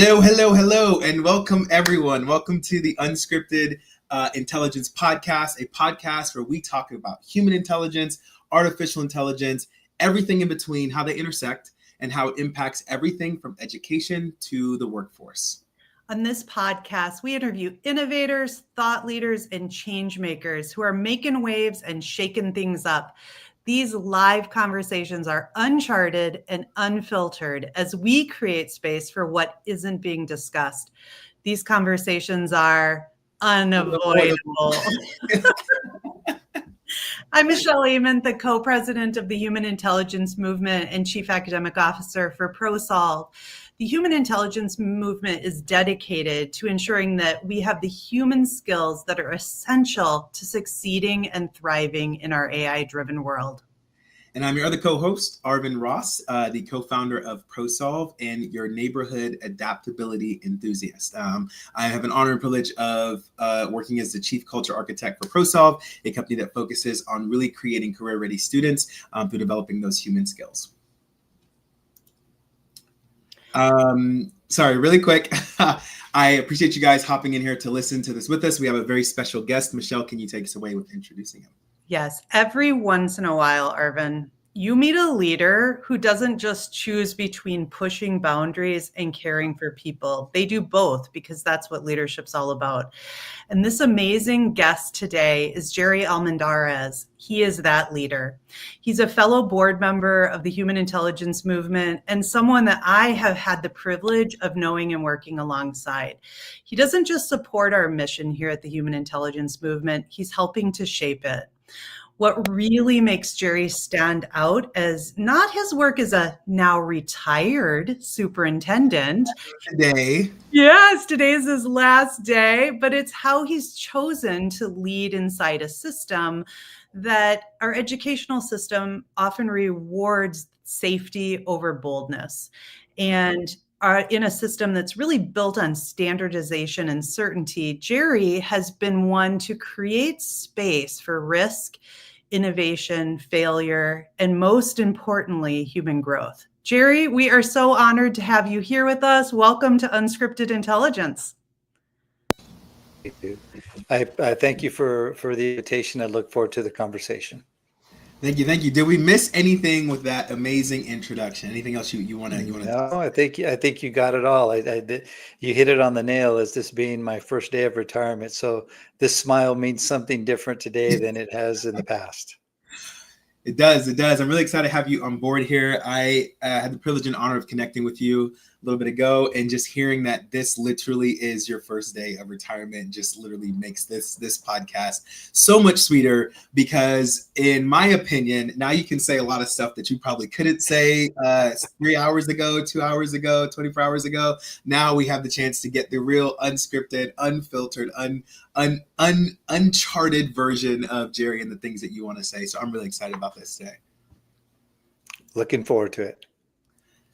Hello, hello, hello, and welcome everyone. Welcome to the Unscripted Intelligence podcast, a podcast where we talk about human intelligence, artificial intelligence, everything in between, how they intersect, and how it impacts everything from education to the workforce. On this podcast, we interview innovators, thought leaders, and change makers who are making waves and shaking things up. These live conversations are uncharted and unfiltered as we create space for what isn't being discussed. These conversations are unavoidable. I'm Michelle Ament, the co-president of the Human Intelligence Movement and chief academic officer for ProSolve. The Human Intelligence Movement is dedicated to ensuring that we have the human skills that are essential to succeeding and thriving in our AI-driven world. And I'm your other co-host, Arvin Ross, the co-founder of ProSolve and your neighborhood adaptability enthusiast. I have an honor and privilege of working as the chief culture architect for ProSolve, a company that focuses on really creating career-ready students through developing those human skills. Sorry, really quick. I appreciate you guys hopping in here to listen to this with us. We have a very special guest. Michelle, can you take us away with introducing him? Yes, every once in a while, Arvin, you meet a leader who doesn't just choose between pushing boundaries and caring for people. They do both because that's what leadership's all about. And this amazing guest today is Jerry Almendarez. He is that leader. He's a fellow board member of the Human Intelligence Movement and someone that I have had the privilege of knowing and working alongside. He doesn't just support our mission here at the Human Intelligence Movement, he's helping to shape it. What really makes Jerry stand out as not his work as a now retired superintendent. Today. Yes, today is his last day, but it's how he's chosen to lead inside a system that our educational system often rewards safety over boldness. And in a system that's really built on standardization and certainty, Jerry has been one to create space for risk, innovation, failure, and most importantly, human growth. Jerry, we are so honored to have you here with us. Welcome to Unscripted Intelligence. Thank you. I thank you for the invitation. I look forward to the conversation. Thank you. Did we miss anything with that amazing introduction? Anything else you want to? No, I think you got it all. I did. You hit it on the nail. As this being my first day of retirement, so this smile means something different today than it has in the past. It does. I'm really excited to have you on board here. I had the privilege and honor of connecting with you a little bit ago, and just hearing that this literally is your first day of retirement just literally makes this podcast so much sweeter, because in my opinion, now you can say a lot of stuff that you probably couldn't say 3 hours ago, 2 hours ago, 24 hours ago. Now we have the chance to get the real unscripted, unfiltered, uncharted version of Jerry and the things that you want to say. So I'm really excited about this today. Looking forward to it.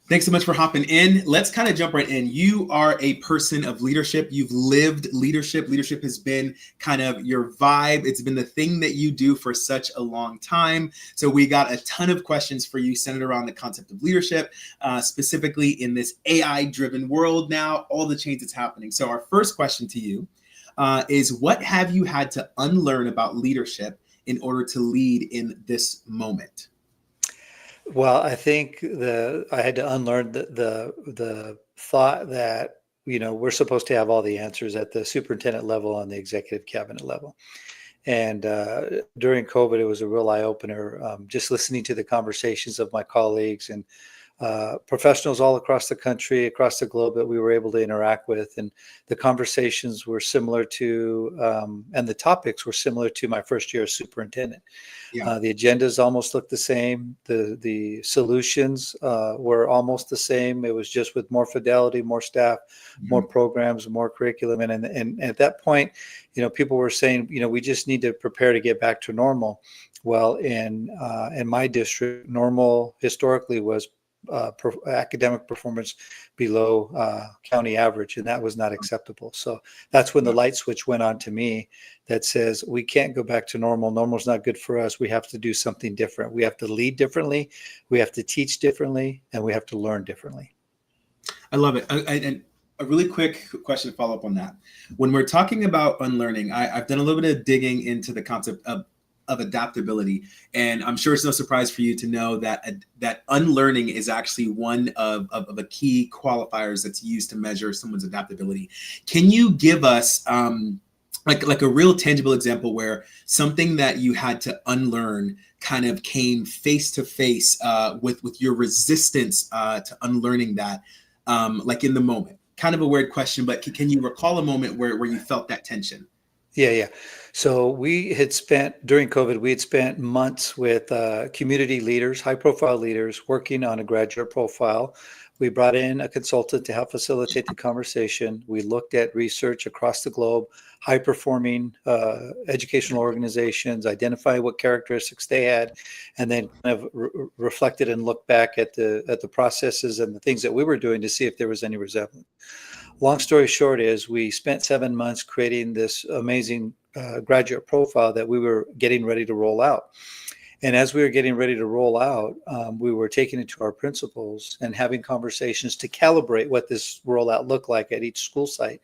Thanks so much for hopping in. Let's kind of jump right in. You are a person of leadership. You've lived leadership. Leadership has been kind of your vibe. It's been the thing that you do for such a long time. So we got a ton of questions for you centered around the concept of leadership, specifically in this AI-driven world now, all the change that's happening. So our first question to you is, what have you had to unlearn about leadership in order to lead in this moment? Well, I think I had to unlearn the thought that, we're supposed to have all the answers at the superintendent level and the executive cabinet level. And during COVID, it was a real eye opener, just listening to the conversations of my colleagues and professionals all across the country, across the globe that we were able to interact with. And the conversations were similar to, and the topics were similar to my first year as superintendent. Yeah. The agendas almost looked the same. The solutions were almost the same. It was just with more fidelity, more staff, more programs, more curriculum. And at that point, people were saying, we just need to prepare to get back to normal. Well, in my district, normal historically was academic performance below county average, and that was not acceptable. So that's when the light switch went on to me that says we can't go back to normal. Normal's not good for us. We have to do something different. We have to lead differently. We have to teach differently, and we have to learn differently. I love it. And a really quick question to follow up on that. When we're talking about unlearning, I've done a little bit of digging into the concept of adaptability, and I'm sure it's no surprise for you to know that that unlearning is actually one of the key qualifiers that's used to measure someone's adaptability. Can you give us like a real tangible example where something that you had to unlearn kind of came face to face with your resistance to unlearning that, like in the moment? Kind of a weird question, but can you recall a moment where you felt that tension? Yeah. So we had spent, during COVID, we had spent months with community leaders, high profile leaders, working on a graduate profile. We brought in a consultant to help facilitate the conversation. We looked at research across the globe, high performing educational organizations, identify what characteristics they had, and then kind of reflected and looked back at the processes and the things that we were doing to see if there was any resemblance. Long story short is we spent 7 months creating this amazing graduate profile that we were getting ready to roll out. And as we were getting ready to roll out, we were taking it to our principals and having conversations to calibrate what this rollout looked like at each school site.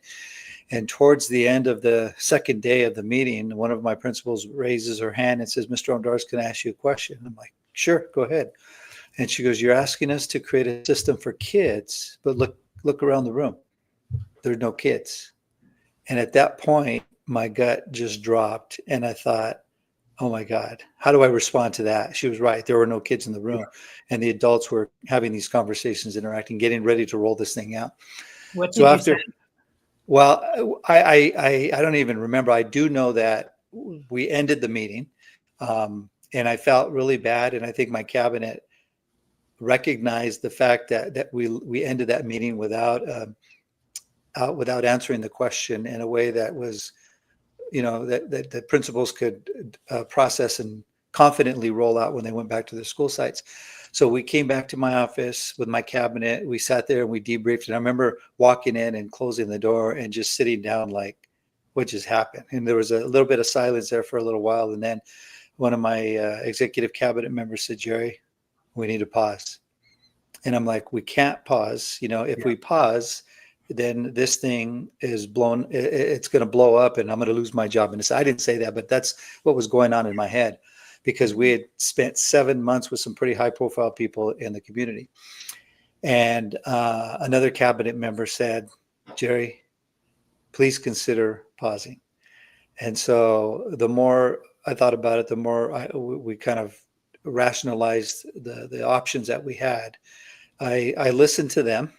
And towards the end of the second day of the meeting, one of my principals raises her hand and says, "Mr. Almendarez, can I ask you a question?" I'm like, "Sure, go ahead." And she goes, "You're asking us to create a system for kids, but look around the room. There's no kids." And at that point, my gut just dropped. And I thought, oh my God, how do I respond to that? She was right. There were no kids in the room. And the adults were having these conversations, interacting, getting ready to roll this thing out. What did you say? Well, I don't even remember. I do know that we ended the meeting, and I felt really bad. And I think my cabinet recognized the fact that we ended that meeting without answering the question in a way that was, that the principals could process and confidently roll out when they went back to their school sites. So we came back to my office with my cabinet. We sat there and we debriefed. And I remember walking in and closing the door and just sitting down like, what just happened? And there was a little bit of silence there for a little while. And then one of my executive cabinet members said, "Jerry, we need to pause." And I'm like, we can't pause. If we pause, then this thing is blown. It's going to blow up and I'm going to lose my job. And I didn't say that, but that's what was going on in my head, because we had spent 7 months with some pretty high profile people in the community. And another cabinet member said, "Jerry, please consider pausing." And so the more I thought about it, the more we kind of rationalized the options that we had. I listened to them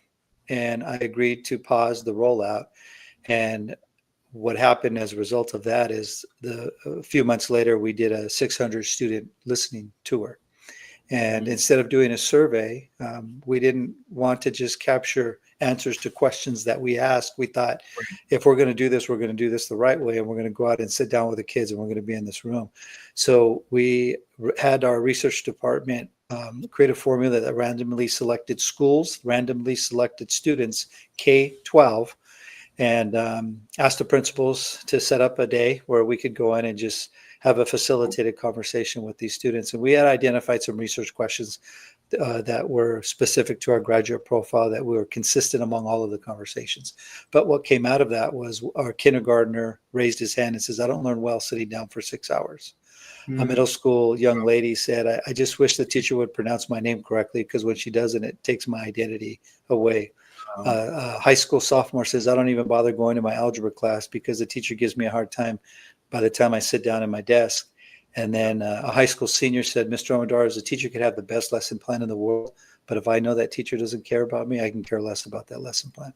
and I agreed to pause the rollout. And what happened as a result of that is a few months later, we did a 600 student listening tour. And instead of doing a survey, we didn't want to just capture answers to questions that we asked. We thought, if we're going to do this, we're going to do this the right way. And we're going to go out and sit down with the kids and we're going to be in this room. So we had our research department create a formula that randomly selected schools, randomly selected students, K-12, and asked the principals to set up a day where we could go in and just have a facilitated conversation with these students. And we had identified some research questions that were specific to our graduate profile that were consistent among all of the conversations. But what came out of that was our kindergartner raised his hand and says, "I don't learn well sitting down for 6 hours." A middle school young lady said, I just wish the teacher would pronounce my name correctly, because when she doesn't, it takes my identity away. High school sophomore says, "I don't even bother going to my algebra class because the teacher gives me a hard time by the time I sit down at my desk." And then a high school senior said, "Mr. Almendarez, the teacher could have the best lesson plan in the world, but if I know that teacher doesn't care about me, I can care less about that lesson plan."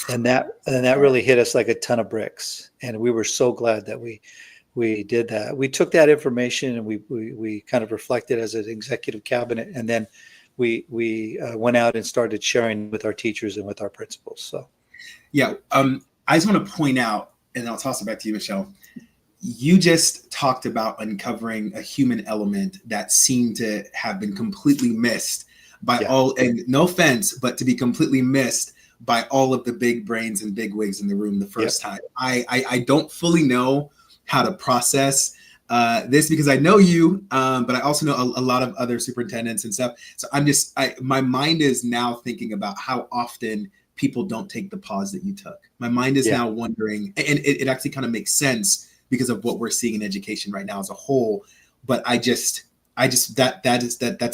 And that really hit us like a ton of bricks. And we were so glad that we did that. We took that information and we kind of reflected as an executive cabinet, and then we went out and started sharing with our teachers and with our principals. So, yeah, I just want to point out, and I'll toss it back to you, Michelle. You just talked about uncovering a human element that seemed to have been completely missed by all, and no offense, but to be completely missed by all of the big brains and big wigs in the room the first time. I don't fully know how to process this, because I know you, but I also know a lot of other superintendents and stuff. So my mind is now thinking about how often people don't take the pause that you took. My mind is now wondering, and it actually kind of makes sense because of what we're seeing in education right now as a whole. But that's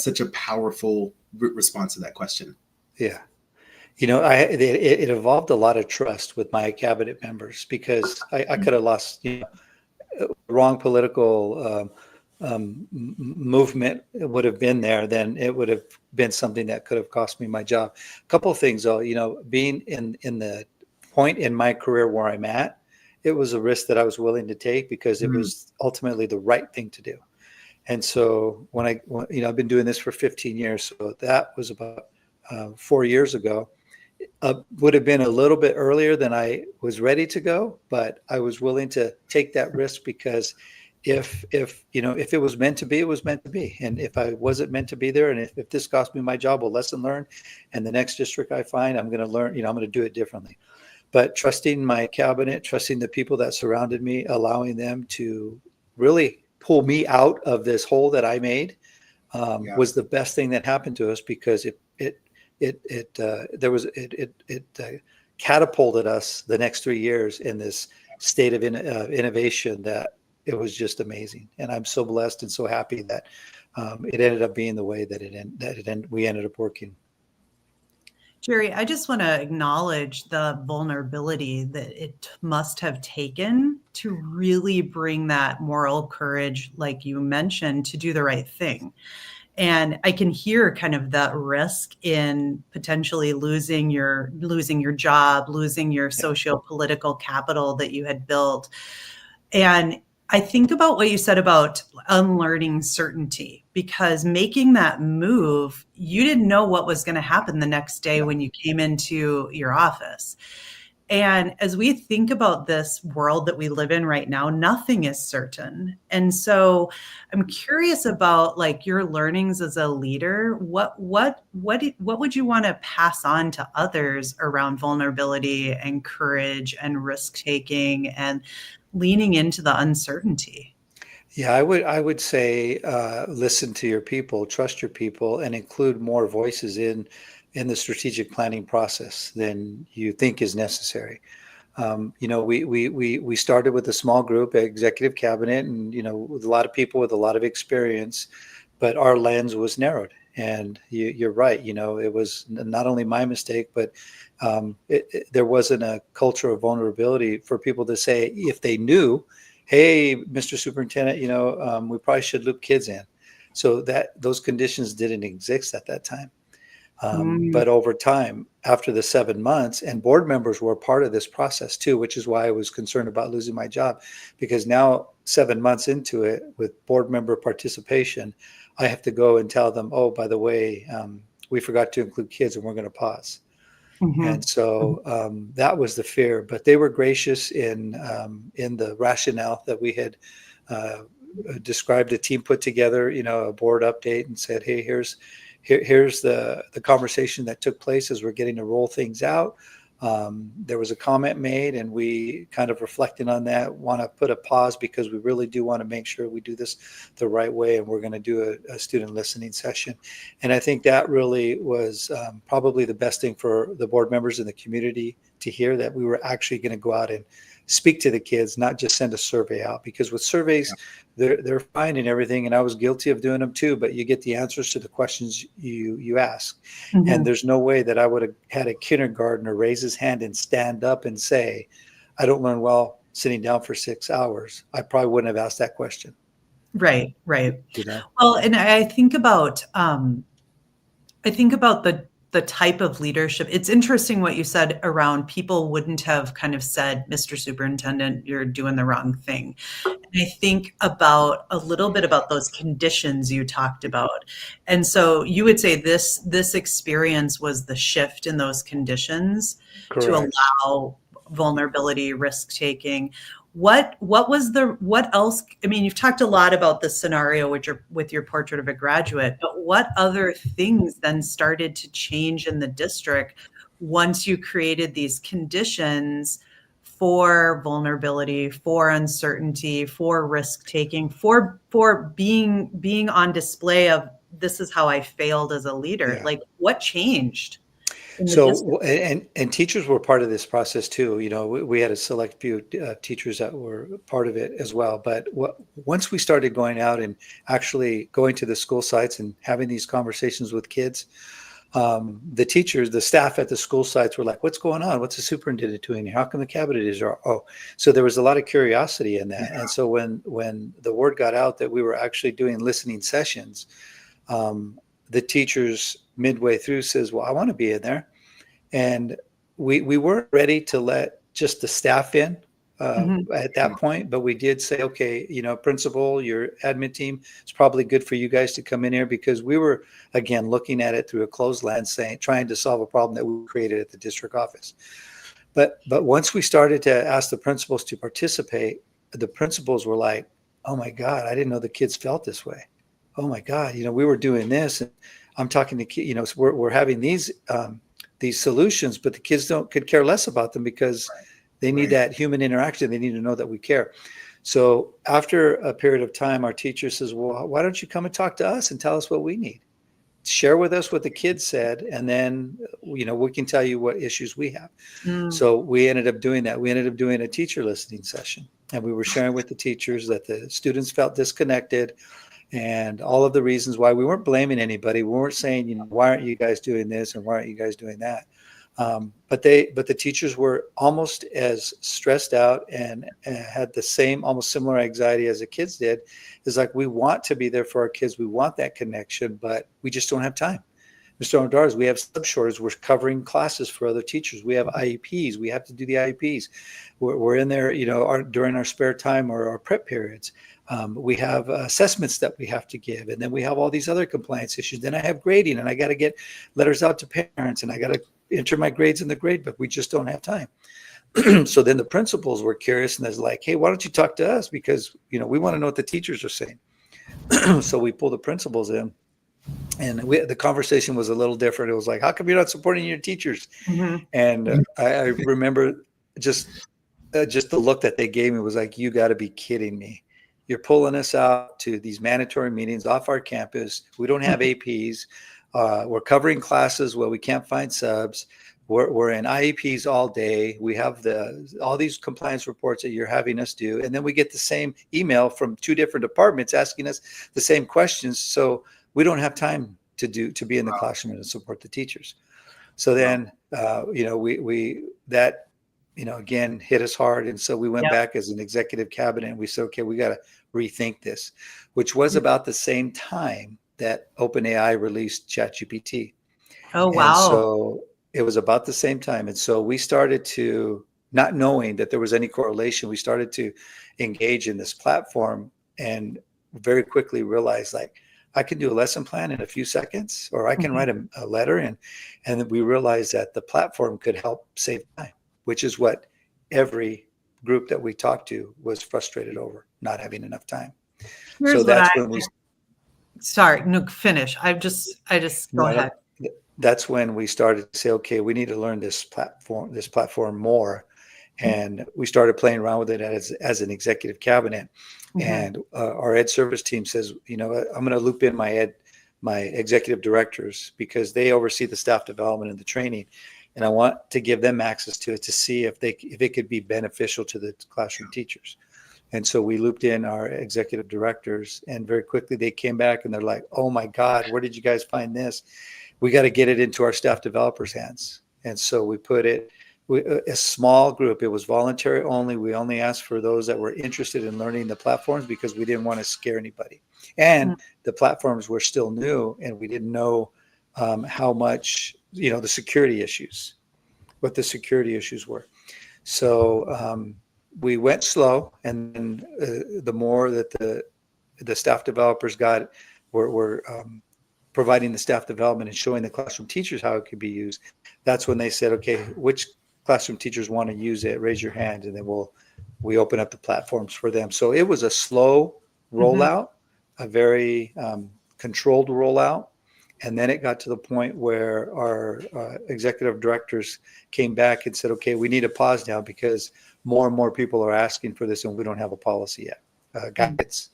such a powerful response to that question. Yeah. It evolved a lot of trust with my cabinet members, because I could have lost, wrong political movement would have been there, then it would have been something that could have cost me my job. A couple of things though, being in the point in my career where I'm at, it was a risk that I was willing to take because it was ultimately the right thing to do. And so when I've been doing this for 15 years, so that was about 4 years ago. Would have been a little bit earlier than I was ready to go, but I was willing to take that risk because if it was meant to be, it was meant to be. And if I wasn't meant to be there, and if this cost me my job, well, lesson learned. And the next district I find, I'm going to learn, I'm going to do it differently. But trusting my cabinet, trusting the people that surrounded me, allowing them to really pull me out of this hole that I made was the best thing that happened to us, because it catapulted us the next 3 years in this state of innovation that it was just amazing. And I'm so blessed and so happy that it ended up being the way that we ended up working. Jerry, I just want to acknowledge the vulnerability that it must have taken to really bring that moral courage, like you mentioned, to do the right thing. And I can hear kind of that risk in potentially losing your job, losing your socio-political capital that you had built. And I think about what you said about unlearning certainty, because making that move, you didn't know what was going to happen the next day when you came into your office. And as we think about this world that we live in right now, nothing is certain. And so I'm curious about like your learnings as a leader. What would you want to pass on to others around vulnerability and courage and risk taking and leaning into the uncertainty? Yeah, I would say listen to your people, trust your people, and include more voices in the strategic planning process than you think is necessary. We started with a small group, executive cabinet, and with a lot of people with a lot of experience, but our lens was narrowed. And you're right. It was not only my mistake, but there wasn't a culture of vulnerability for people to say, if they knew, hey, Mr. Superintendent, we probably should loop kids in. So that those conditions didn't exist at that time. But over time, after the 7 months, and board members were part of this process too, which is why I was concerned about losing my job, because now 7 months into it, with board member participation, I have to go and tell them, oh, by the way, we forgot to include kids and we're going to pause. And so that was the fear, but they were gracious in the rationale that we had described. A team put together, a board update, and said, hey, here's the conversation that took place as we're getting to roll things out. There was a comment made, and we kind of reflected on that, want to put a pause because we really do want to make sure we do this the right way, and we're going to do a student listening session. And I think that really was probably the best thing for the board members in the community to hear, that we were actually going to go out and speak to the kids, not just send a survey out, because with surveys, they're fine and everything. And I was guilty of doing them too, but you get the answers to the questions you ask. And there's no way that I would have had a kindergartner raise his hand and stand up and say, I don't learn well sitting down for 6 hours. I probably wouldn't have asked that question. Right. Well, and I think about the type of leadership. It's interesting what you said around people wouldn't have kind of said, Mr. Superintendent, you're doing the wrong thing. And I think about a little bit about those conditions you talked about. And so you would say this experience was the shift in those conditions. Correct. To allow vulnerability, risk taking. What else? I mean, you've talked a lot about the scenario with your portrait of a graduate, but what other things then started to change in the district once you created these conditions for vulnerability, for uncertainty, for risk taking, for being on display of, this is how I failed as a leader? Yeah. Like, what changed? in the So, district. and teachers were part of this process too. You know, we had a select few teachers that were part of it as well. But once we started going out and actually going to the school sites and having these conversations with kids, the teachers, the staff at the school sites were like, "What's going on? What's the superintendent doing here? How come the cabinet is?" Oh, so there was a lot of curiosity in that. Yeah. And so when the word got out that we were actually doing listening sessions, the teachers midway through says, "Well, I want to be in there." And we weren't ready to let just the staff in at that point, but we did say, okay, you know, principal, your admin team, it's probably good for you guys to come in here, because we were, again, looking at it through a closed lens, trying to solve a problem that we created at the district office. But once we started to ask the principals to participate, the principals were like, "Oh my God, I didn't know the kids felt this way. Oh my God, you know, we were doing this, and I'm talking to kids, you know, so we're having these solutions, but the kids could care less about them because they need that human interaction. They need to know that we care." So after a period of time, our teacher says, "Well, why don't you come and talk to us and tell us what we need? Share with us what the kids said, and then, you know, we can tell you what issues we have." So we ended up doing that. We ended up doing a teacher listening session, and we were sharing with the teachers that the students felt disconnected, and all of the reasons why. We weren't blaming anybody. We weren't saying, you know, "Why aren't you guys doing this and why aren't you guys doing that?" But the teachers were almost as stressed out and had the same, almost similar anxiety as the kids did. It's like, we want to be there for our kids. We want that connection, but we just don't have time. Mr. Almendarez, we have sub shortage. We're covering classes for other teachers. We have IEPs. We have to do the IEPs. We're in there, you know, during our spare time or our prep periods. We have assessments that we have to give, and then we have all these other compliance issues. Then I have grading, and I got to get letters out to parents, and I got to enter my grades in the grade book. We just don't have time. So then the principals were curious, and they're like, "Hey, why don't you talk to us? Because, you know, we want to know what the teachers are saying." So we pulled the principals in, and the conversation was a little different. It was like, "How come you're not supporting your teachers?" And I remember just the look that they gave me was like, "You got to be kidding me. You're pulling us out to these mandatory meetings off our campus. We don't have APs. We're covering classes where we can't find subs. We're in IEPs all day. We have all these compliance reports that you're having us do. And then we get the same email from 2 different departments asking us the same questions. So we don't have time to be in the classroom and support the teachers." So then, you know, that, you know, again, hit us hard. And so we went back as an executive cabinet, and we said, "Okay, we got to rethink this," which was about the same time that OpenAI released ChatGPT. Oh, And wow. so it was about the same time. And so we started to, not knowing that there was any correlation, we started to engage in this platform, and very quickly realized, like, I can do a lesson plan in a few seconds, or I can write a letter. And then we realized that the platform could help save time, which is what every group that we talked to was frustrated over, not having enough time. Here's So that's when we sorry, no, finish. I just go ahead. That's when we started to say, okay, we need to learn this platform more. And we started playing around with it as an executive cabinet. And our ed service team says, you know, I'm going to loop in my executive directors, because they oversee the staff development and the training. And I want to give them access to it to see if it could be beneficial to the classroom teachers. And so we looped in our executive directors, and very quickly they came back and they're like, "Oh my God, where did you guys find this? We got to get it into our staff developers' hands." And so we put it, a small group. It was voluntary only. We only asked for those that were interested in learning the platforms, because we didn't want to scare anybody. And the platforms were still new, and we didn't know how much, you know, what the security issues were. So we went slow, and then the more that the staff developers were providing the staff development and showing the classroom teachers how it could be used, that's when they said, "Okay, which classroom teachers want to use it? Raise your hand," and then we open up the platforms for them. So it was a slow rollout, a very controlled rollout. And then it got to the point where our executive directors came back and said, "Okay, we need to pause now, because more and more people are asking for this, and we don't have a policy yet, guidance."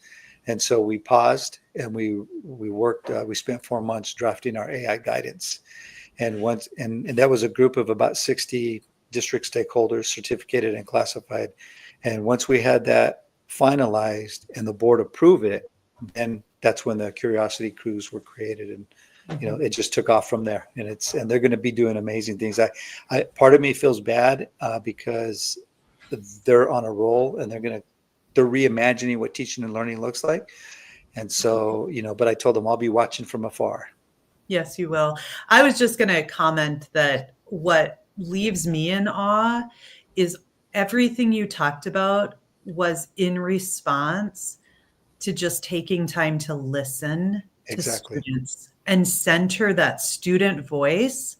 And so we paused, and we worked. We spent 4 months drafting our AI guidance, And that was a group of about 60 district stakeholders, certificated and classified. And once we had that finalized and the board approved it, then that's when the curiosity crews were created. And it just took off from there. And they're going to be doing amazing things. I part of me feels bad because they're on a roll, and they're reimagining what teaching and learning looks like. And so, but I told them I'll be watching from afar. Yes, you will. I was just going to comment that what leaves me in awe is everything you talked about was in response to just taking time to listen to students and center that student voice,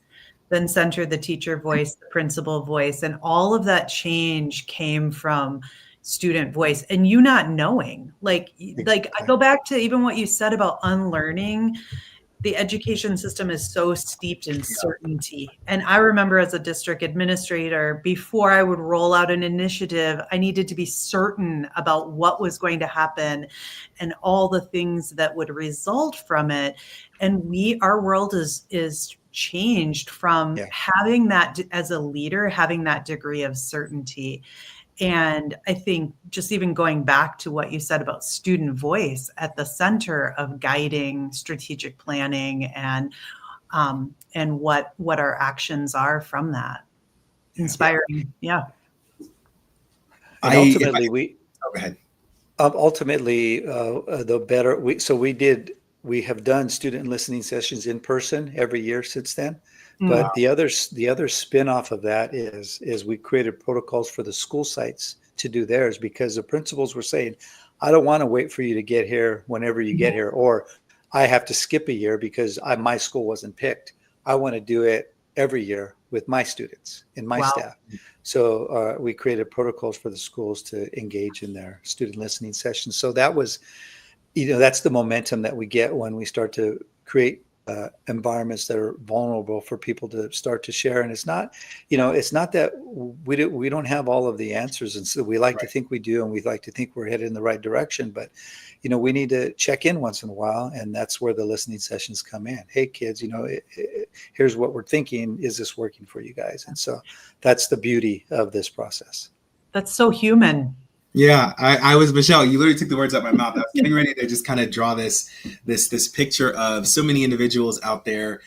then center the teacher voice, the principal voice, and all of that change came from student voice and you not knowing. Like I go back to even what you said about unlearning. The education system is so steeped in certainty. And I remember as a district administrator, before I would roll out an initiative, I needed to be certain about what was going to happen and all the things that would result from it. And our world is changed from having that as a leader, having that degree of certainty. And I think just even going back to what you said about student voice at the center of guiding strategic planning and what our actions are from that. Inspiring. Yeah. And ultimately, go ahead. Ultimately, the better we have done student listening sessions in person every year since then. But the other spin-off of that is we created protocols for the school sites to do theirs, because the principals were saying, I don't want to wait for you to get here whenever you get here, or I have to skip a year because my school wasn't picked. I want to do it every year with my students and my staff. So we created protocols for the schools to engage in their student listening sessions. So that was, that's the momentum that we get when we start to create environments that are vulnerable for people to start to share. And it's not, it's not that we don't have all of the answers. And so we like to think we do, and we like to think we're headed in the right direction, but we need to check in once in a while. And that's where the listening sessions come in. Hey kids, here's what we're thinking. Is this working for you guys? And so that's the beauty of this process. That's so human. Yeah, I was, Michelle, you literally took the words out of my mouth. I was getting ready to just kind of draw this picture of so many individuals out there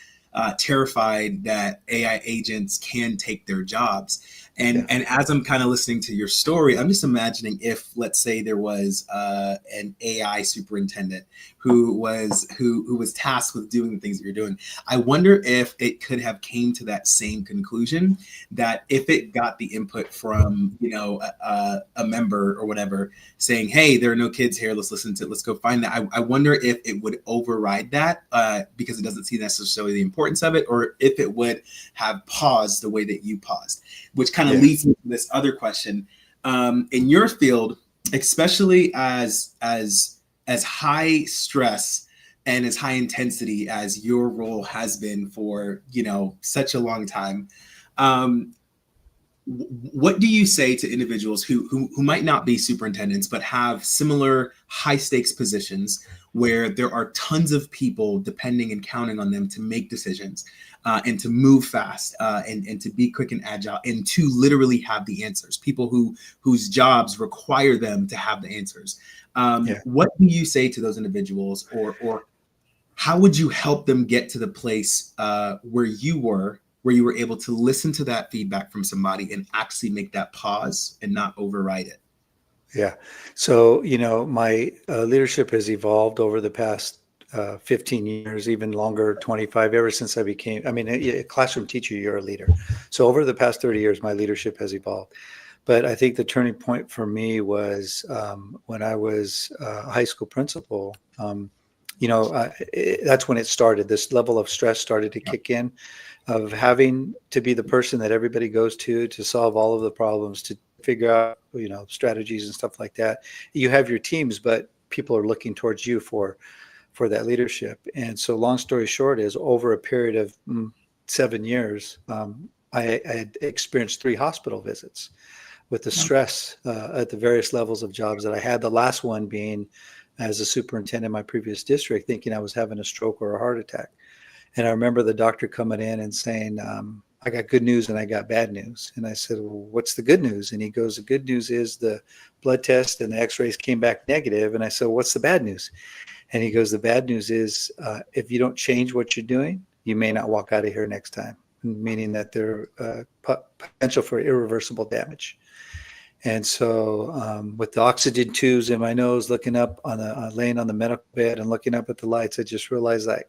terrified that AI agents can take their jobs. And as I'm kind of listening to your story, I'm just imagining if, let's say, there was an AI superintendent who was tasked with doing the things that you're doing. I wonder if it could have came to that same conclusion, that if it got the input from a member or whatever saying, hey, there are no kids here, let's go find that. I wonder if it would override that because it doesn't see necessarily the importance of it, or if it would have paused the way that you paused, which kind of leads me to this other question. In your field, especially as high stress and as high intensity as your role has been for such a long time, what do you say to individuals who might not be superintendents but have similar high stakes positions where there are tons of people depending and counting on them to make decisions and to move fast and to be quick and agile and to literally have the answers, people whose jobs require them to have the answers? What do you say to those individuals, or how would you help them get to the place where you were able to listen to that feedback from somebody and actually make that pause and not override it? Yeah. So, my leadership has evolved over the past 15 years, even longer, 25, ever since I became, a classroom teacher, you're a leader. So over the past 30 years, my leadership has evolved. But I think the turning point for me was when I was a high school principal. That's when it started. This level of stress started to kick in, of having to be the person that everybody goes to solve all of the problems, to figure out, strategies and stuff like that. You have your teams, but people are looking towards you for that leadership. And so long story short is, over a period of 7 years, I had experienced 3 hospital visits with the stress at the various levels of jobs that I had. The last one being as a superintendent in my previous district, thinking I was having a stroke or a heart attack. And I remember the doctor coming in and saying, I got good news and I got bad news. And I said, well, what's the good news? And he goes, the good news is the blood test and the x-rays came back negative. And I said, what's the bad news? And he goes, the bad news is if you don't change what you're doing, you may not walk out of here next time, meaning that there potential for irreversible damage. And so with the oxygen tubes in my nose, looking up laying on the medical bed and looking up at the lights, I just realized like,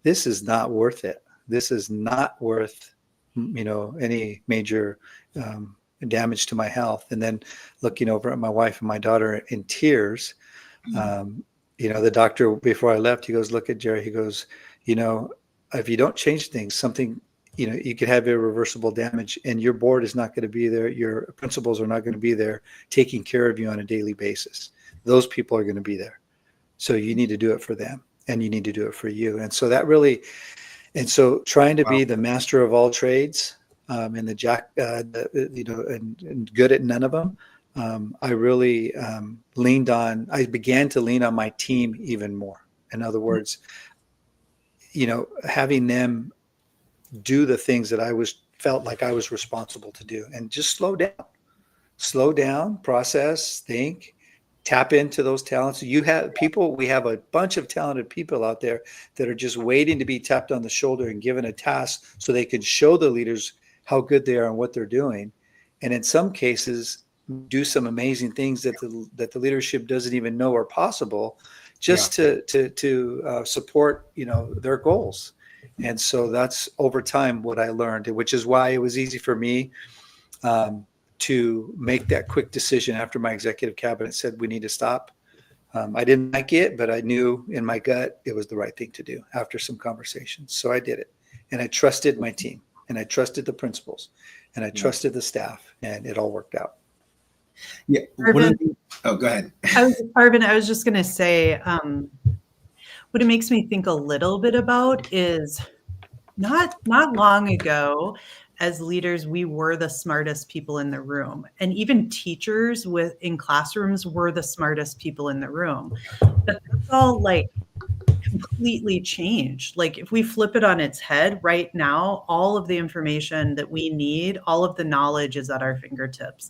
this is not worth it. This is not worth, any major damage to my health. And then looking over at my wife and my daughter in tears, the doctor, before I left, he goes, look at Jerry. He goes, if you don't change things, something, you could have irreversible damage and your board is not going to be there. Your principals are not going to be there taking care of you on a daily basis. Those people are going to be there. So you need to do it for them and you need to do it for you. And so trying to be the master of all trades and the jack, and good at none of them. I really I began to lean on my team even more. In other words, having them do the things that I felt like I was responsible to do, and just slow down, process, think, tap into those talents. We have a bunch of talented people out there that are just waiting to be tapped on the shoulder and given a task so they can show the leaders how good they are and what they're doing. And in some cases, do some amazing things that the leadership doesn't even know are possible, just to support their goals. And so that's over time what I learned, which is why it was easy for me to make that quick decision after my executive cabinet said we need to stop. I didn't like it, but I knew in my gut it was the right thing to do after some conversations. So I did it, and I trusted my team, and I trusted the principals, and I trusted the staff, and it all worked out. Yeah. Arvin, go ahead. Arvin, I was just going to say, what it makes me think a little bit about is not long ago, as leaders, we were the smartest people in the room, and even teachers in classrooms were the smartest people in the room. But that's all like completely changed. Like if we flip it on its head right now, all of the information that we need, all of the knowledge is at our fingertips.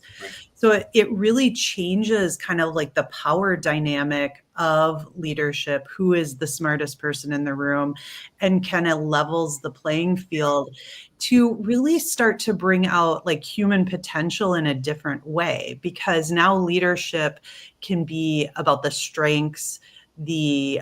So it really changes kind of like the power dynamic of leadership, who is the smartest person in the room, and kind of levels the playing field to really start to bring out like human potential in a different way, because now leadership can be about the strengths, the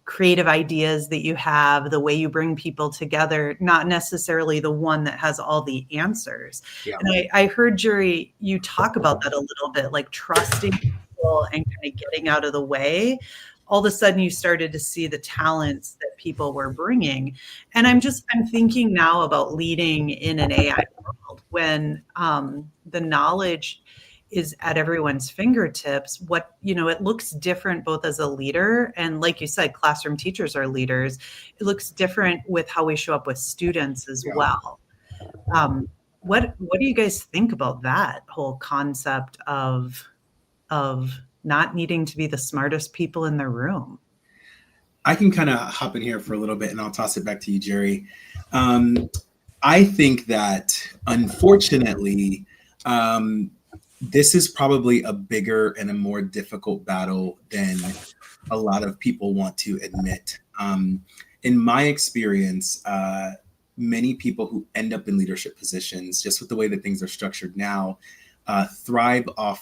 creative ideas that you have, the way you bring people together, not necessarily the one that has all the answers. Yeah. And I heard, Jerry, you talk about that a little bit, like trusting people and kind of getting out of the way. All of a sudden you started to see the talents that people were bringing. And I'm thinking now about leading in an AI world when the knowledge is at everyone's fingertips. It looks different both as a leader and, like you said, classroom teachers are leaders. It looks different with how we show up with students as well. What do you guys think about that whole concept of not needing to be the smartest people in the room? I can kind of hop in here for a little bit and I'll toss it back to you, Jerry. I think that unfortunately, this is probably a bigger and a more difficult battle than a lot of people want to admit. In my experience, many people who end up in leadership positions, just with the way that things are structured now,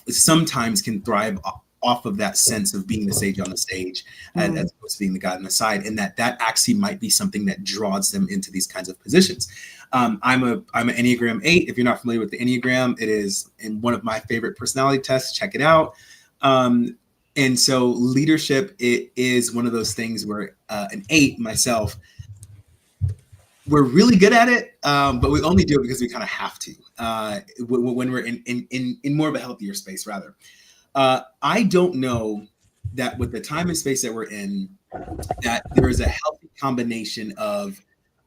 sometimes can thrive off of that sense of being the sage on the stage, as opposed to being the guy on the side, and that actually might be something that draws them into these kinds of positions. I'm an Enneagram 8. If you're not familiar with the Enneagram, it is in one of my favorite personality tests. Check it out. And so leadership, it is one of those things where an 8 myself, we're really good at it, but we only do it because we kind of have to when we're in more of a healthier space, rather. I don't know that with the time and space that we're in, that there is a healthy combination of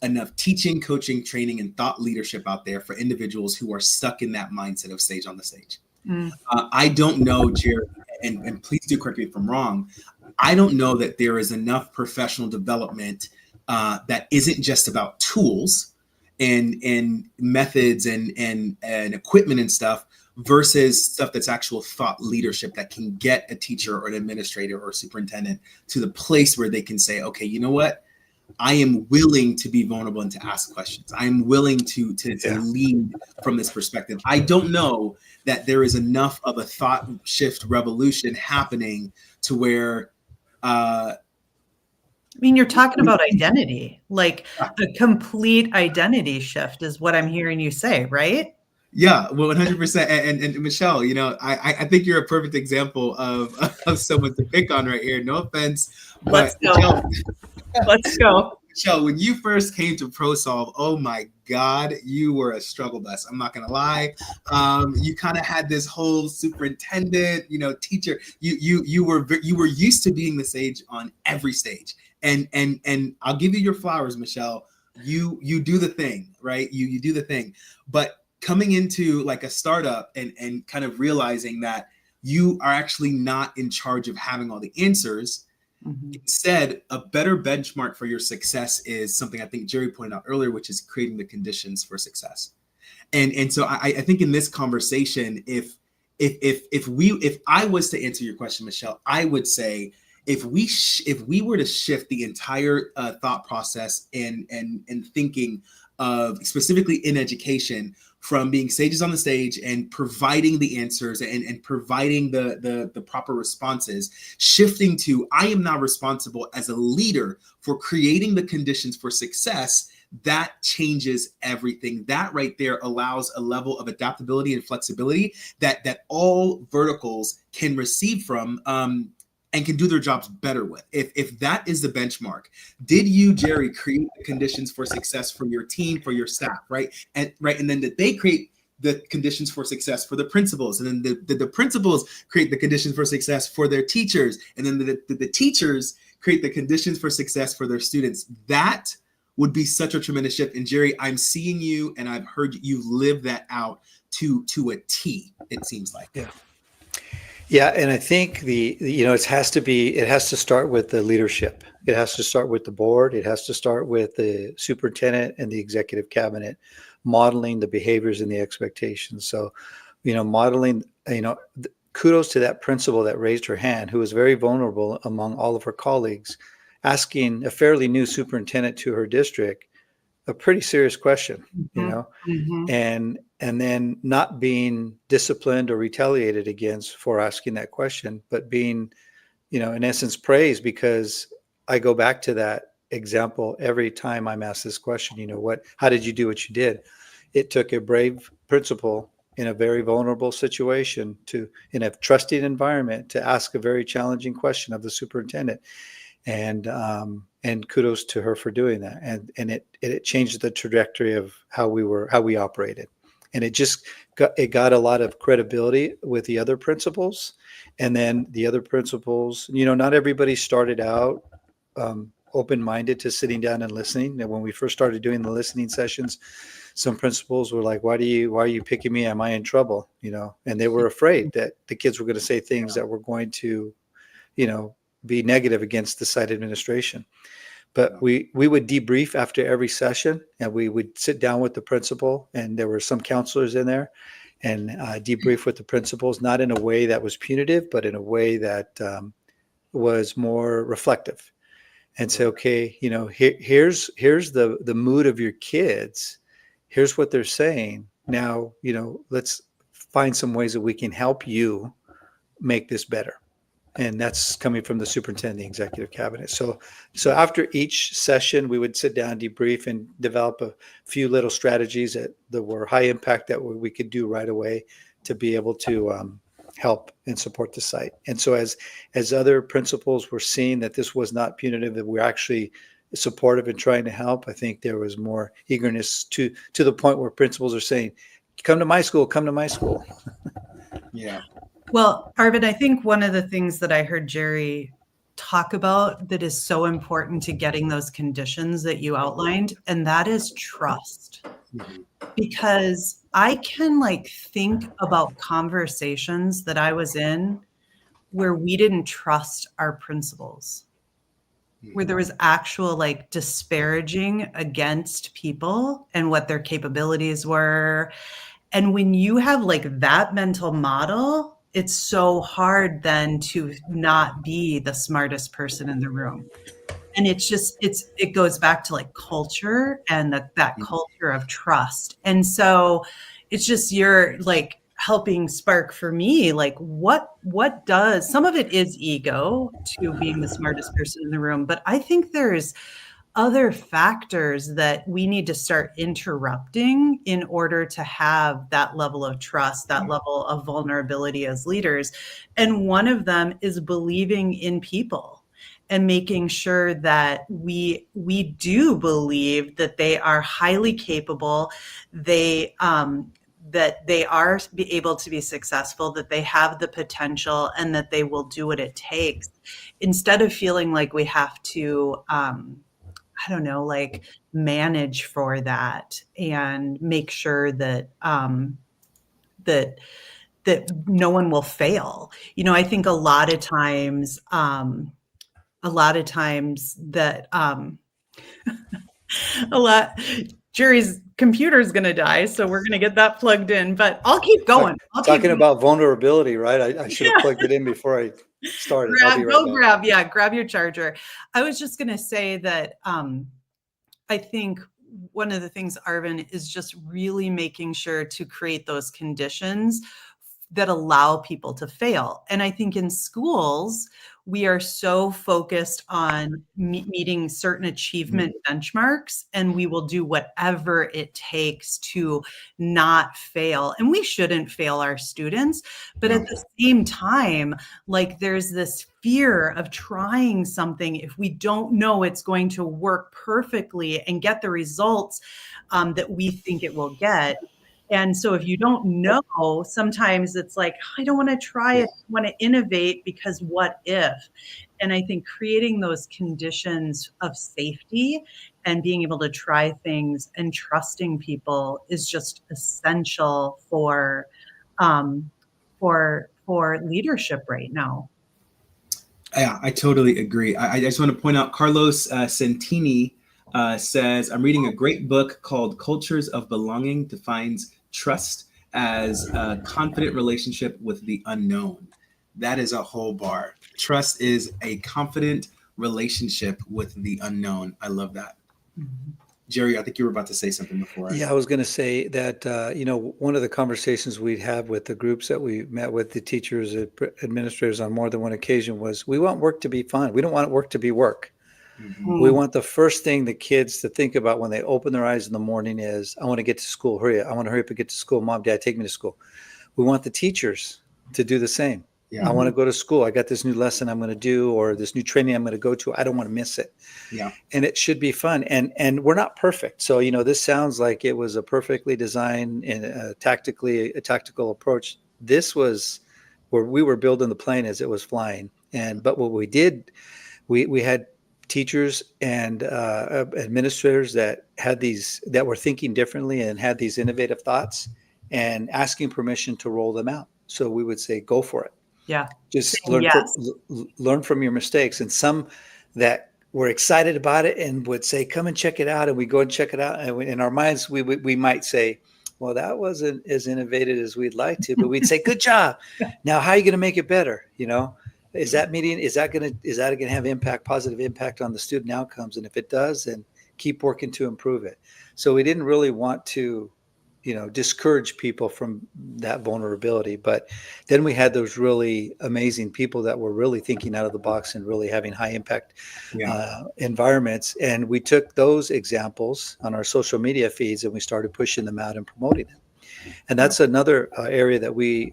enough teaching, coaching, training, and thought leadership out there for individuals who are stuck in that mindset of sage on the stage. I don't know, Jared, and please do correct me if I'm wrong. I don't know that there is enough professional development that isn't just about tools and methods and equipment and stuff, versus stuff that's actual thought leadership that can get a teacher or an administrator or a superintendent to the place where they can say, okay, you know what? I am willing to be vulnerable and to ask questions. I am willing to lead from this perspective. I don't know that there is enough of a thought shift revolution happening to where I mean, you're talking about identity, like a complete identity shift is what I'm hearing you say, right? yeah, well, 100%. And Michelle, you know, I think you're a perfect example of someone to pick on right here. No offense, Let's but go. Let's go. Michelle, when you first came to ProSolve, oh my God, you were a struggle bus. I'm not gonna lie. You kind of had this whole superintendent, you know, teacher. You were used to being the sage on every stage, and I'll give you your flowers, Michelle. You do the thing, right? You do the thing, but coming into like a startup and kind of realizing that you are actually not in charge of having all the answers. Mm-hmm. Instead, a better benchmark for your success is something I think Jerry pointed out earlier, which is creating the conditions for success. And so I think in this conversation, if I was to answer your question, Michelle, I would say if we were to shift the entire thought process and thinking of specifically in education, from being sages on the stage and providing the answers and providing the proper responses, shifting to I am now responsible as a leader for creating the conditions for success, that changes everything. That right there allows a level of adaptability and flexibility that all verticals can receive from and can do their jobs better with. If that is the benchmark, did you, Jerry, create the conditions for success for your team, for your staff, right? And then did they create the conditions for success for the principals? And then the principals create the conditions for success for their teachers? And then the teachers create the conditions for success for their students? That would be such a tremendous shift. And Jerry, I'm seeing you and I've heard you live that out to a T, it seems like. Yeah. Yeah, and I think it has to start with the leadership. It has to start with the board. It has to start with the superintendent and the executive cabinet, modeling the behaviors and the expectations. So, modeling, kudos to that principal that raised her hand, who was very vulnerable among all of her colleagues, asking a fairly new superintendent to her district a pretty serious question, mm-hmm. And then not being disciplined or retaliated against for asking that question, but being, in essence, praised, because I go back to that example every time I'm asked this question. How did you do what you did? It took a brave principal in a very vulnerable situation in a trusting environment to ask a very challenging question of the superintendent. And kudos to her for doing that. And it changed the trajectory of how we operated. And it got a lot of credibility with the other principals. And then the other principals, not everybody started out open-minded to sitting down and listening. And when we first started doing the listening sessions, some principals were like, why are you picking me? Am I in trouble? And they were afraid that the kids were going to say things that were going to, be negative against the site administration. But we would debrief after every session, and we would sit down with the principal, and there were some counselors in there, and debrief with the principals, not in a way that was punitive, but in a way that was more reflective, and say, okay, here's the mood of your kids. Here's what they're saying. Now, let's find some ways that we can help you make this better. And that's coming from the superintendent, the executive cabinet. So after each session, we would sit down, debrief, and develop a few little strategies that were high impact that we could do right away to be able to help and support the site. And so as other principals were seeing that this was not punitive, that we're actually supportive and trying to help, I think there was more eagerness to the point where principals are saying, come to my school. Yeah. Well, Arvin, I think one of the things that I heard Jerry talk about that is so important to getting those conditions that you outlined, and that is trust. Mm-hmm. Because I can think about conversations that I was in where we didn't trust our principals. where there was actual like disparaging against people and what their capabilities were. And when you have like that mental model, it's so hard then to not be the smartest person in the room. And it goes back to like culture and that culture of trust. And so it's just you're like helping spark for me, like what does, some of it is ego to being the smartest person in the room, but I think there's other factors that we need to start interrupting in order to have that level of trust, that level of vulnerability as leaders. And one of them is believing in people and making sure that we do believe that they are highly capable, that they are able to be successful, that they have the potential, and that they will do what it takes, instead of feeling like we have to I don't know, like manage for that and make sure that that no one will fail. You know, I think a lot of times that a lot Jerry's computer is going to die, so we're going to get that plugged in. But I'll keep going. Talking about vulnerability, right? I should have plugged it in before I started. I'll be right back. Grab your charger. I was just going to say that I think one of the things, Arvin, is just really making sure to create those conditions that allow people to fail. And I think in schools, we are so focused on meeting certain achievement benchmarks, and we will do whatever it takes to not fail. And we shouldn't fail our students, but at the same time, like there's this fear of trying something if we don't know it's going to work perfectly and get the results that we think it will get. And so if you don't know, sometimes it's like, I don't want to try it, I want to innovate because what if? And I think creating those conditions of safety and being able to try things and trusting people is just essential for leadership right now. Yeah, I totally agree. I just want to point out Carlos Santini says, I'm reading a great book called Cultures of Belonging, defines trust as a confident relationship with the unknown. That is a whole bar. Trust is a confident relationship with the unknown. I love that. Mm-hmm. Jerry, I think you were about to say something before. Yeah, I was going to say that, one of the conversations we'd have with the groups that we met with, the teachers, administrators on more than one occasion, was we want work to be fun. We don't want work to be work. Mm-hmm. We want the first thing the kids to think about when they open their eyes in the morning is, I want to get to school. I want to hurry up and get to school. Mom, Dad, take me to school. We want the teachers to do the same. Yeah. I want to go to school. I got this new lesson I'm going to do, or this new training I'm going to go to. I don't want to miss it. Yeah. And it should be fun. And we're not perfect. So, this sounds like it was a perfectly designed and a tactical approach. This was where we were building the plane as it was flying. But what we did, we had teachers and administrators that were thinking differently and had these innovative thoughts and asking permission to roll them out. So we would say, go for it. Yeah. Just learn from your mistakes. And some that were excited about it and would say, come and check it out. And we go and check it out. And in our minds, we might say, well, that wasn't as innovative as we'd like to, but we'd say, good job. Now, how are you going to make it better? Is that going to have positive impact on the student outcomes? And if it does, then keep working to improve it. So we didn't really want to, discourage people from that vulnerability. But then we had those really amazing people that were really thinking out of the box and really having high impact environments. And we took those examples on our social media feeds and we started pushing them out and promoting them. And that's another area that we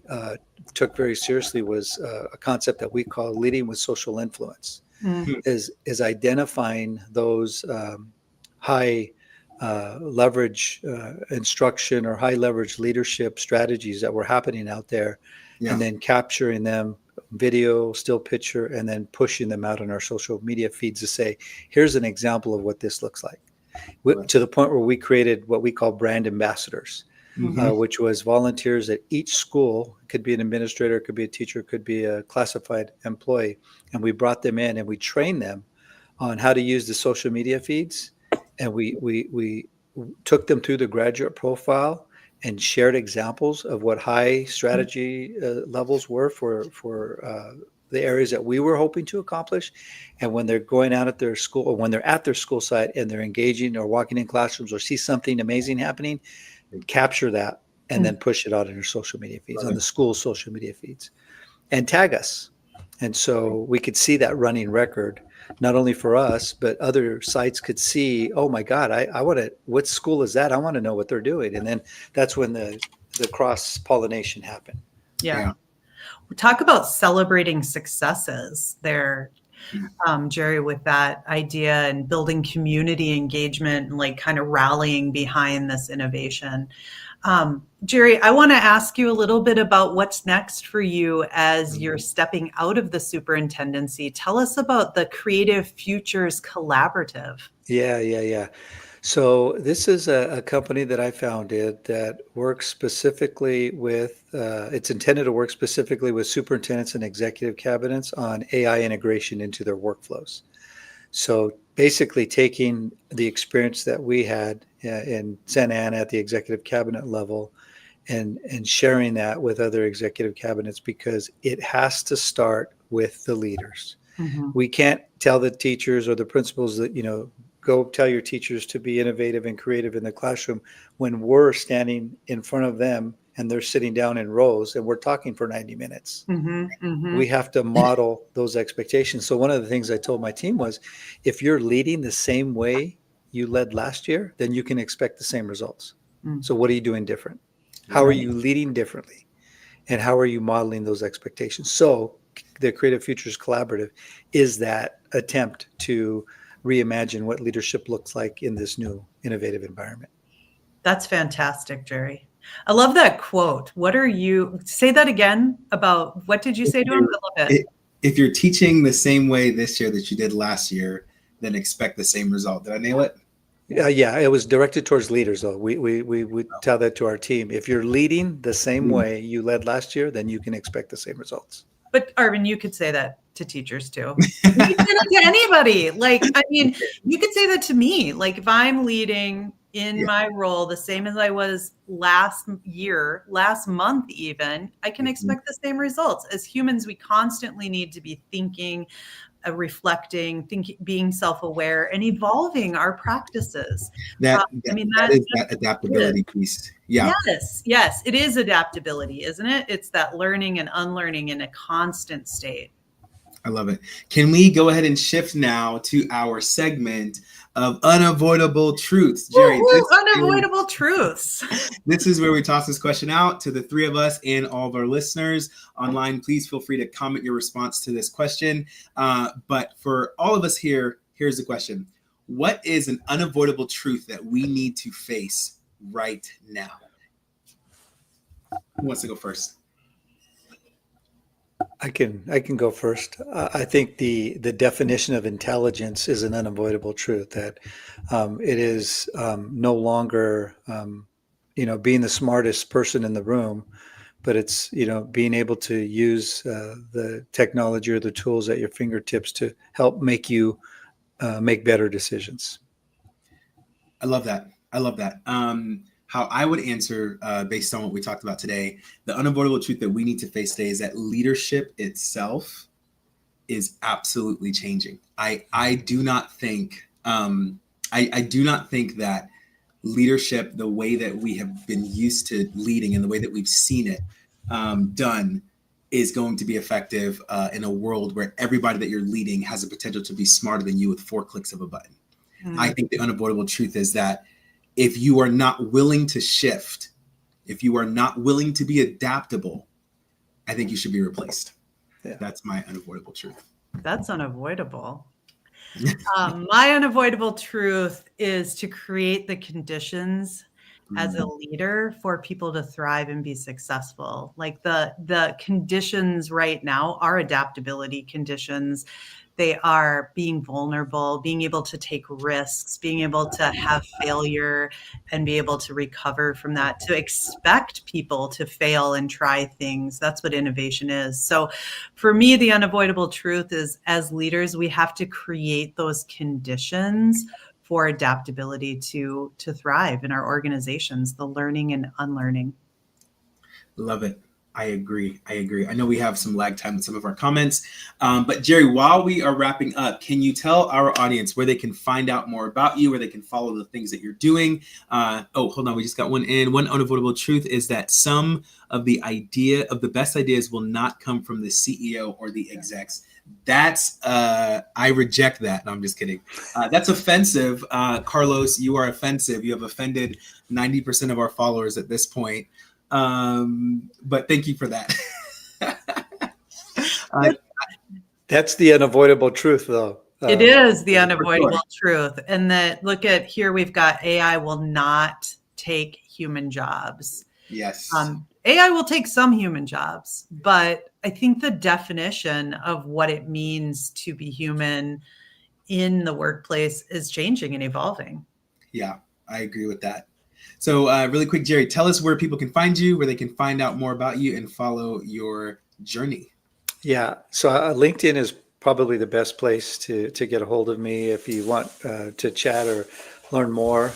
took very seriously, was a concept that we call leading with social influence, is identifying those high leverage instruction or high leverage leadership strategies that were happening out there, and then capturing them, video, still picture, and then pushing them out on our social media feeds to say, here's an example of what this looks like. To the point where we created what we call brand ambassadors. Which was volunteers at each school. It could be an administrator, it could be a teacher, it could be a classified employee. And we brought them in and we trained them on how to use the social media feeds, and we took them through the graduate profile and shared examples of what high strategy levels were for the areas that we were hoping to accomplish. And when they're going out at their school, or when they're at their school site and they're engaging or walking in classrooms or see something amazing happening, capture that and then push it out in your social media feeds, on the school's social media feeds, and tag us. And so we could see that running record, not only for us, but other sites could see, oh my God, I want to, what school is that? I want to know what they're doing. And then that's when the cross-pollination happened. Yeah. Talk about celebrating successes there, Jerry, with that idea and building community engagement and like kind of rallying behind this innovation. Jerry, I want to ask you a little bit about what's next for you as you're stepping out of the superintendency. Tell us about the Creative Futures Collaborative. Yeah. So this is a company that I founded that works specifically with, it's intended to work specifically with superintendents and executive cabinets on AI integration into their workflows. So basically taking the experience that we had in Santa Ana at the executive cabinet level and sharing that with other executive cabinets, because it has to start with the leaders. Mm-hmm. We can't tell the teachers or the principals that, go tell your teachers to be innovative and creative in the classroom when we're standing in front of them and they're sitting down in rows and we're talking for 90 minutes. Mm-hmm. Mm-hmm. We have to model those expectations. So one of the things I told my team was, if you're leading the same way you led last year, then you can expect the same results. So what are you doing different? How are you leading differently? And how are you modeling those expectations? So the Creative Futures Collaborative is that attempt to reimagine what leadership looks like in this new innovative environment. That's fantastic, Jerry. I love that quote. Say that again about, what did you say to him? I love it. If you're teaching the same way this year that you did last year, then expect the same result. Did I nail it? Yeah, it was directed towards leaders, though. We tell that to our team. If you're leading the same way you led last year, then you can expect the same results. But Arvin, you could say that to teachers too. You could say that to anybody. You could say that to me. Like, if I'm leading in my role the same as I was last month even, I can expect the same results. As humans, we constantly need to be thinking, reflecting, being self-aware, and evolving our practices. That is that adaptability piece. Yeah. Yes, it is adaptability, isn't it? It's that learning and unlearning in a constant state. I love it. Can we go ahead and shift now to our segment of Unavoidable Truths? Jerry, Unavoidable Truths. This is where we toss this question out to the three of us and all of our listeners online. Please feel free to comment your response to this question. But for all of us here, here's the question. What is an unavoidable truth that we need to face right now? Who wants to go first? I can go first. I think the definition of intelligence is an unavoidable truth, that it is no longer being the smartest person in the room, but it's being able to use the technology or the tools at your fingertips to help make you make better decisions. I love that. How I would answer based on what we talked about today, the unavoidable truth that we need to face today is that leadership itself is absolutely changing. I do not think that leadership, the way that we have been used to leading and the way that we've seen it done, is going to be effective in a world where everybody that you're leading has the potential to be smarter than you with 4 clicks of a button. I think the unavoidable truth is that if you are not willing to shift, if you are not willing to be adaptable, I think you should be replaced. Yeah. That's my unavoidable truth. That's unavoidable. My unavoidable truth is to create the conditions as a leader for people to thrive and be successful. Like the conditions right now are adaptability conditions. They are being vulnerable, being able to take risks, being able to have failure and be able to recover from that, to expect people to fail and try things. That's what innovation is. So for me, the unavoidable truth is, as leaders, we have to create those conditions for adaptability to thrive in our organizations, the learning and unlearning. Love it. I agree. I know we have some lag time in some of our comments, but Jerry, while we are wrapping up, can you tell our audience where they can find out more about you, where they can follow the things that you're doing? Hold on. We just got one in. One unavoidable truth is that some of the best ideas will not come from the CEO or the execs. That's I reject that. No, I'm just kidding. That's offensive. Carlos, you are offensive. You have offended 90% of our followers at this point. But thank you for that. That's the unavoidable truth, though. It is the unavoidable truth. And that, look at here, we've got AI will not take human jobs. Yes. AI will take some human jobs, but I think the definition of what it means to be human in the workplace is changing and evolving. Yeah, I agree with that. So really quick, Jerry, tell us where people can find you, where they can find out more about you and follow your journey. Yeah, so LinkedIn is probably the best place to get a hold of me. If you want to chat or learn more,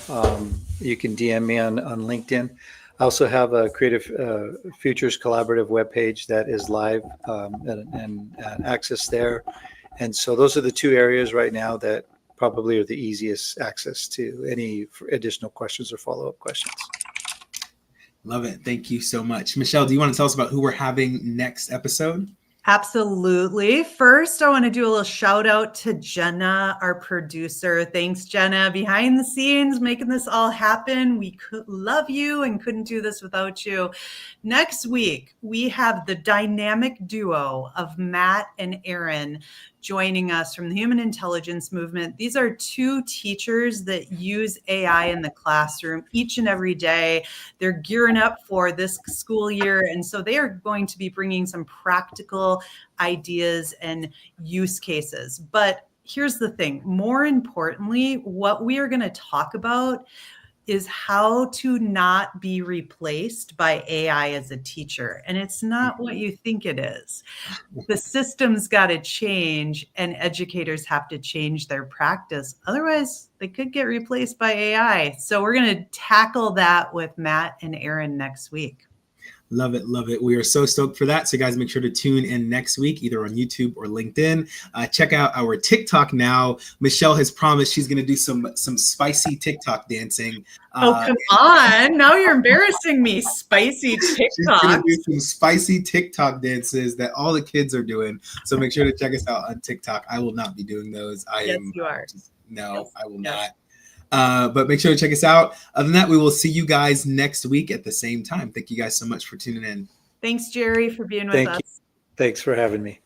you can DM me on LinkedIn. I also have a Creative Futures Collaborative webpage that is live and access there. And so those are the two areas right now that probably are the easiest access to any additional questions or follow-up questions. Love it. Thank you so much. Michelle, do you want to tell us about who we're having next episode? Absolutely. First, I want to do a little shout out to Jenna, our producer. Thanks, Jenna, behind the scenes, making this all happen. We could love you and couldn't do this without you. Next week, we have the dynamic duo of Matt and Aaron joining us from the Human Intelligence Movement. These are two teachers that use AI in the classroom each and every day. They're gearing up for this school year. And so they are going to be bringing some practical ideas and use cases. But here's the thing. More importantly, what we are going to talk about is how to not be replaced by AI as a teacher. And it's not what you think it is. The system's got to change and educators have to change their practice. Otherwise, they could get replaced by AI. So we're going to tackle that with Matt and Aaron next week. Love it. Love it. We are so stoked for that. So guys, make sure to tune in next week, either on YouTube or LinkedIn. Check out our TikTok now. Michelle has promised she's going to do some spicy TikTok dancing. Come on. Now you're embarrassing me. Spicy TikTok. She's going to do some spicy TikTok dances that all the kids are doing. So make sure to check us out on TikTok. I will not be doing those. You are. No, yes, I will not. But make sure to check us out. Other than that, we will see you guys next week at the same time. Thank you guys so much for tuning in. Thanks, Jerry, for being with us. Thanks for having me.